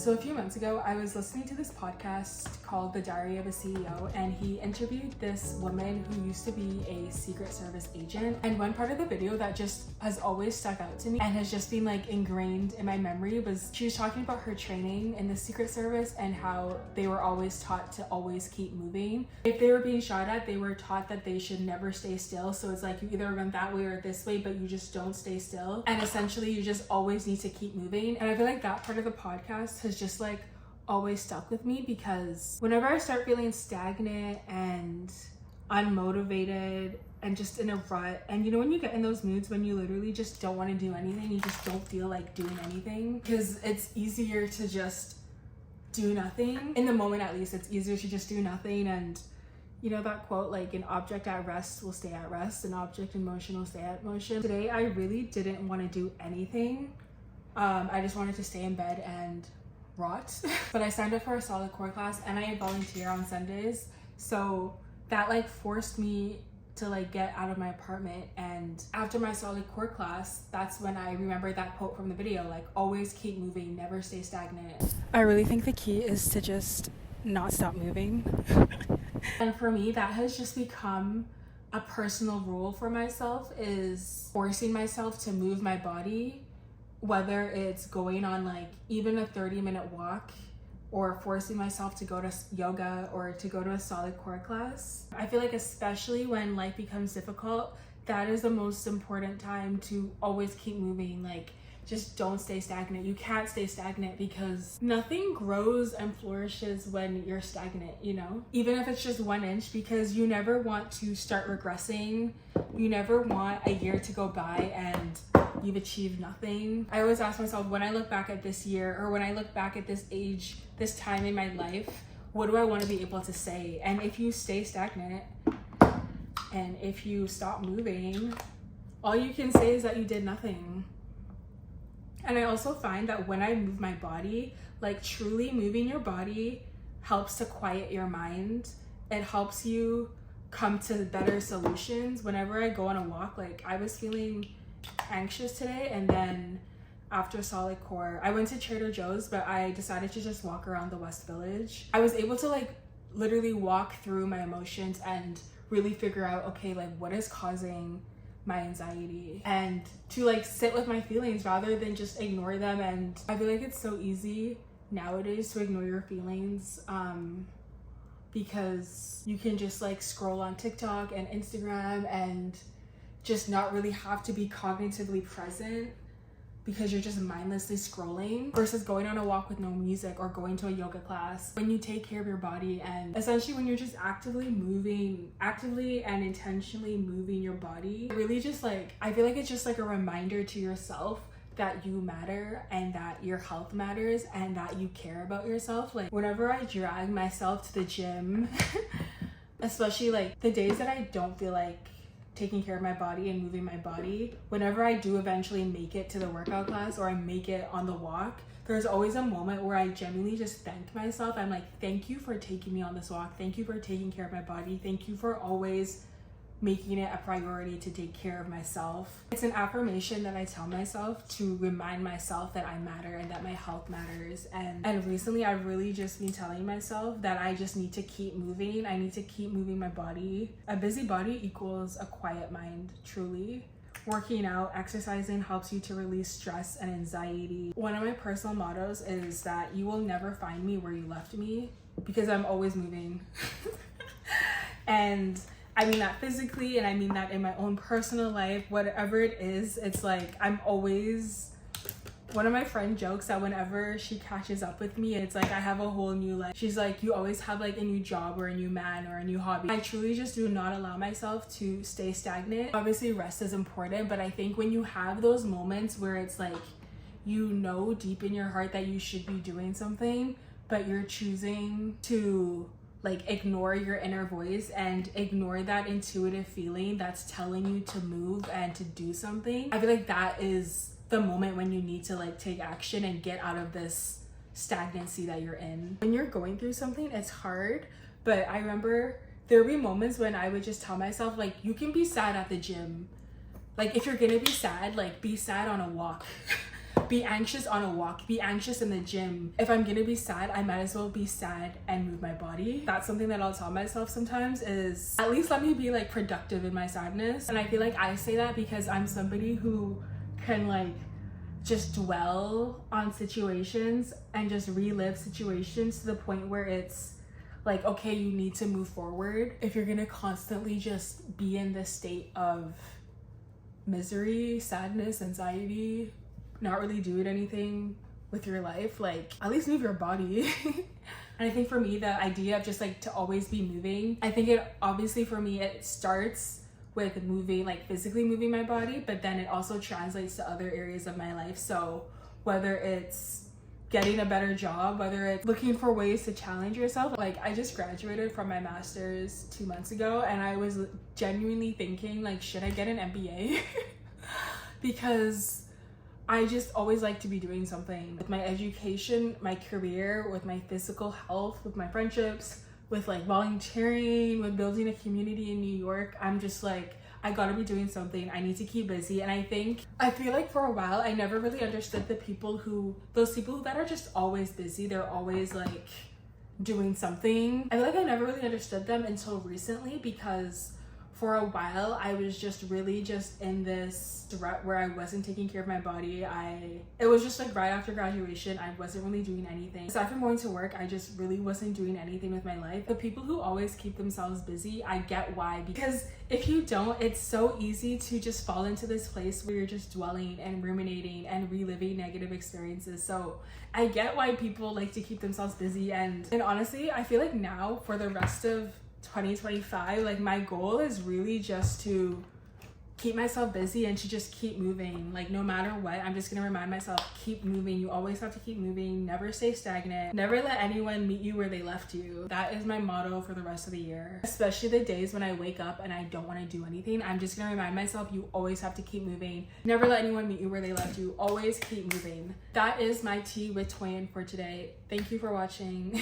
So a few months ago, I was listening to this podcast called The Diary of a CEO, and he interviewed this woman who used to be a Secret Service agent. And one part of the video that just has always stuck out to me and has just been like ingrained in my memory was she was talking about her training in the Secret Service and how they were always taught to always keep moving. If they were being shot at, they were taught that they should never stay still. So it's like you either run that way or this way, but you just don't stay still. And essentially you just always need to keep moving. And I feel like that part of the podcast has just like always stuck with me, because whenever I start feeling stagnant and unmotivated and just in a rut, and you know when you get in those moods when you literally just don't want to do anything, you just don't feel like doing anything, because it's easier to just do nothing. In the moment, at least, it's easier to just do nothing. And you know that quote, like, an object at rest will stay at rest, an object in motion will stay at motion. Today I really didn't want to do anything. I just wanted to stay in bed and rot. But I signed up for a solid core class and I volunteer on Sundays, so that like forced me to like get out of my apartment. And after my solid core class, that's when I remembered that quote from the video, like, always keep moving, never stay stagnant. I really think the key is to just not stop moving. And for me, that has just become a personal rule for myself, is forcing myself to move my body, whether it's going on like even a 30-minute walk, or forcing myself to go to yoga or to go to a solid core class. I feel like especially when life becomes difficult, that is the most important time to always keep moving. Like, just don't stay stagnant. You can't stay stagnant, because nothing grows and flourishes when you're stagnant, you know? Even if it's just 1 inch, because you never want to start regressing. You never want a year to go by and you've achieved nothing. I always ask myself, when I look back at this year, or when I look back at this age, this time in my life, what do I want to be able to say? And if you stay stagnant and if you stop moving, all you can say is that you did nothing. And I also find that when I move my body, like truly moving your body helps to quiet your mind. It helps you come to better solutions. Whenever I go on a walk, like, I was feeling anxious today, and then after solid core, I went to Trader Joe's, but I decided to just walk around the West Village. I was able to like literally walk through my emotions and really figure out, okay, like, what is causing my anxiety, and to like sit with my feelings rather than just ignore them. And I feel like it's so easy nowadays to ignore your feelings, because you can just like scroll on TikTok and Instagram and just not really have to be cognitively present, because you're just mindlessly scrolling, versus going on a walk with no music or going to a yoga class. When you take care of your body, and essentially when you're just actively and intentionally moving your body, really just like, I feel like it's just like a reminder to yourself that you matter and that your health matters and that you care about yourself. Like, whenever I drag myself to the gym, especially like the days that I don't feel like taking care of my body and moving my body, whenever I do eventually make it to the workout class or I make it on the walk, there's always a moment where I genuinely just thank myself. I'm like, thank you for taking me on this walk. Thank you for taking care of my body. Thank you for always making it a priority to take care of myself. It's an affirmation that I tell myself to remind myself that I matter and that my health matters. And recently I've really just been telling myself that I just need to keep moving. I need to keep moving my body. A busy body equals a quiet mind, truly. Working out, exercising helps you to release stress and anxiety. One of my personal mottos is that you will never find me where you left me, because I'm always moving. And I mean that physically, and I mean that in my own personal life, whatever it is. It's like, I'm always, one of my friend jokes that whenever she catches up with me, it's like I have a whole new life. She's like, you always have like a new job or a new man or a new hobby. I truly just do not allow myself to stay stagnant. Obviously rest is important, but I think when you have those moments where it's like, you know deep in your heart that you should be doing something, but you're choosing to like ignore your inner voice and ignore that intuitive feeling that's telling you to move and to do something, I feel like that is the moment when you need to like take action and get out of this stagnancy that you're in. When you're going through something, it's hard, but I remember there would be moments when I would just tell myself, like, you can be sad at the gym. Like, if you're gonna be sad, like, be sad on a walk. be anxious on a walk, be anxious in the gym. If I'm gonna be sad, I might as well be sad and move my body. That's something that I'll tell myself sometimes, is at least let me be like productive in my sadness. And I feel like I say that because I'm somebody who can like just dwell on situations and just relive situations to the point where it's like, okay, you need to move forward. If you're gonna constantly just be in this state of misery, sadness, anxiety, not really doing anything with your life, like at least move your body. And I think for me, the idea of just like to always be moving, I think it obviously for me, it starts with moving, like physically moving my body, but then it also translates to other areas of my life. So whether it's getting a better job, whether it's looking for ways to challenge yourself. Like I just graduated from my master's 2 months ago, and I was genuinely thinking like, should I get an MBA? Because I just always like to be doing something with my education, my career, with my physical health, with my friendships, with like volunteering, with building a community in New York. I'm just like, I gotta be doing something. I need to keep busy. And I feel like for a while, I never really understood those people that are just always busy. They're always like doing something. I feel like I never really understood them until recently, because for a while I was just really just in this rut where I wasn't taking care of my body. It was just like right after graduation, I wasn't really doing anything. Aside from going to work, I just really wasn't doing anything with my life. The people who always keep themselves busy, I get why, because if you don't, it's so easy to just fall into this place where you're just dwelling and ruminating and reliving negative experiences. So I get why people like to keep themselves busy. And honestly, I feel like now for the rest of 2025, like my goal is really just to keep myself busy and to just keep moving. Like no matter what, I'm just gonna remind myself, keep moving. You always have to keep moving. Never stay stagnant. Never let anyone meet you where they left you. That is my motto for the rest of the year. Especially the days when I wake up and I don't want to do anything, I'm just gonna remind myself, you always have to keep moving. Never let anyone meet you where they left you. Always keep moving. That is my tea with Toyin for today. Thank you for watching.